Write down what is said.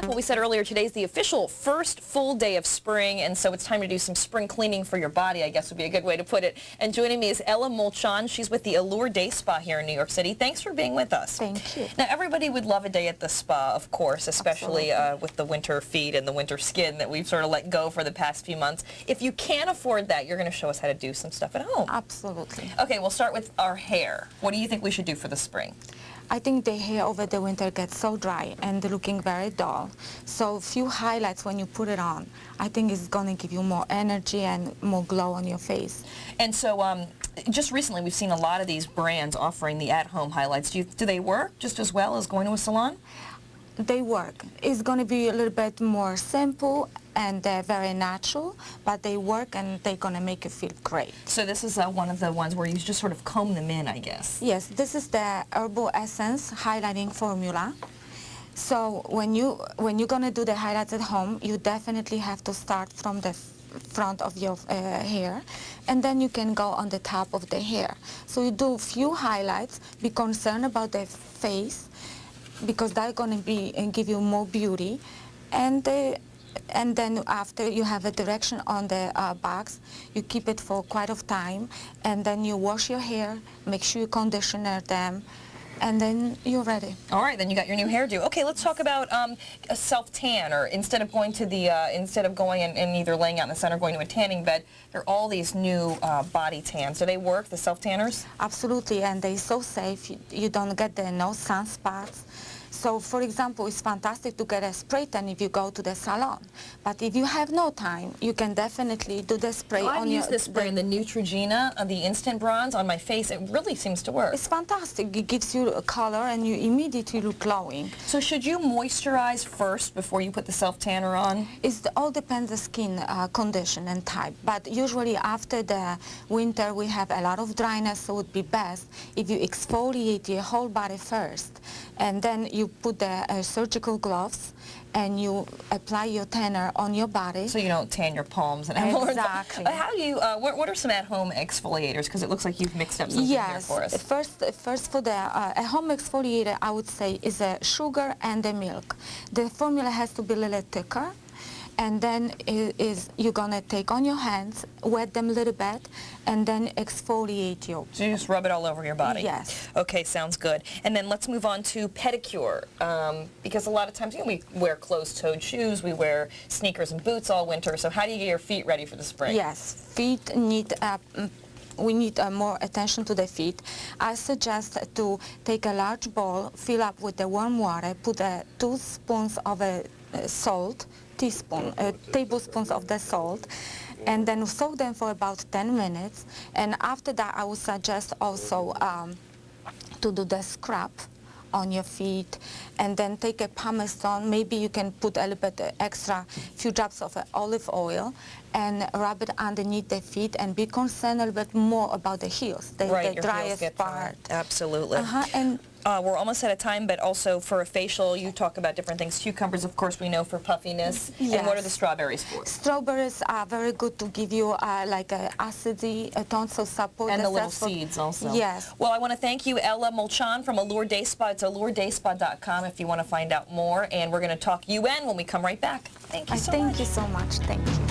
Well, we said earlier, today's the official first full day of spring, and so it's time to do some spring cleaning for your body, I guess would be a good way to put it. And joining me is Ella Molchan. She's with the Allure Day Spa here in New York City. Thanks for being with us. Thank you. Now, everybody would love a day at the spa, of course, especially with the winter feet and the winter skin that we've sort of let go for the past few months. If you can't afford that, you're going to show us how to do some stuff at home. Absolutely. Okay, we'll start with our hair. What do you think we should do for the spring? I think the hair over the winter gets so dry and looking very dull. So a few highlights when you put it on. I think it's going to give you more energy and more glow on your face. And so just recently we've seen a lot of these brands offering the at-home highlights. Do they work just as well as going to a salon? They work. It's going to be a little bit more simple and they're very natural, but they work and they're going to make you feel great. So this is one of the ones where you just sort of comb them in, I guess. Yes, this is the Herbal Essence highlighting formula. So when you're going to do the highlights at home, you definitely have to start from the front of your hair, and then you can go on the top of the hair. So you do a few highlights, be concerned about the face, because that's going to be and give you more beauty, and then after you have a direction on the box, you keep it for quite a time, and then you wash your hair, make sure you condition them, and then you're ready. All right, then you got your new hairdo. Okay, let's talk about a self-tan, or instead of going to the and either laying out in the sun or going to a tanning bed, there are all these new body tans. Do they work, the self-tanners? Absolutely, and they're so safe. You don't get no sunspots. So, for example, it's fantastic to get a spray tan if you go to the salon. But if you have no time, you can definitely do the spray on your... I use this spray in the Neutrogena, the instant bronze, on my face. It really seems to work. It's fantastic. It gives you a color and you immediately look glowing. So should you moisturize first before you put the self-tanner on? It all depends on the skin condition and type. But usually after the winter we have a lot of dryness, so it would be best if you exfoliate your whole body first. And then you put the surgical gloves and you apply your tanner on your body. So you don't tan your palms and exactly. How do you, what are some at-home exfoliators? Because it looks like you've mixed up something here for us. First for the at-home exfoliator, I would say is a sugar and the milk. The formula has to be a little thicker. And then you're going to take on your hands, wet them a little bit, and then exfoliate you. So you just rub it all over your body? Yes. Okay, sounds good. And then let's move on to pedicure, because a lot of times we wear closed-toed shoes, we wear sneakers and boots all winter, so how do you get your feet ready for the spring? Yes, feet need... we need more attention to the feet. I suggest to take a large bowl, fill up with the warm water, put 2 spoons of salt, tablespoons of the salt, and then soak them for about 10 minutes. And after that, I would suggest also to do the scrub on your feet, and then take a pumice stone. Maybe you can put a little bit extra, few drops of olive oil, and rub it underneath the feet, and be concerned a little bit more about the heels, the driest part. Absolutely. And we're almost out of time, but also for a facial, you talk about different things. Cucumbers, of course, we know for puffiness. Yes. And what are the strawberries for? Strawberries are very good to give you like a acidity, a tonsil support. And the little seeds also. Yes. Well, I want to thank you, Ella Molchan from Allure Day Spa. It's alluredayspa.com if you want to find out more. And we're going to talk UN when we come right back. Thank you so much. Thank you so much. Thank you.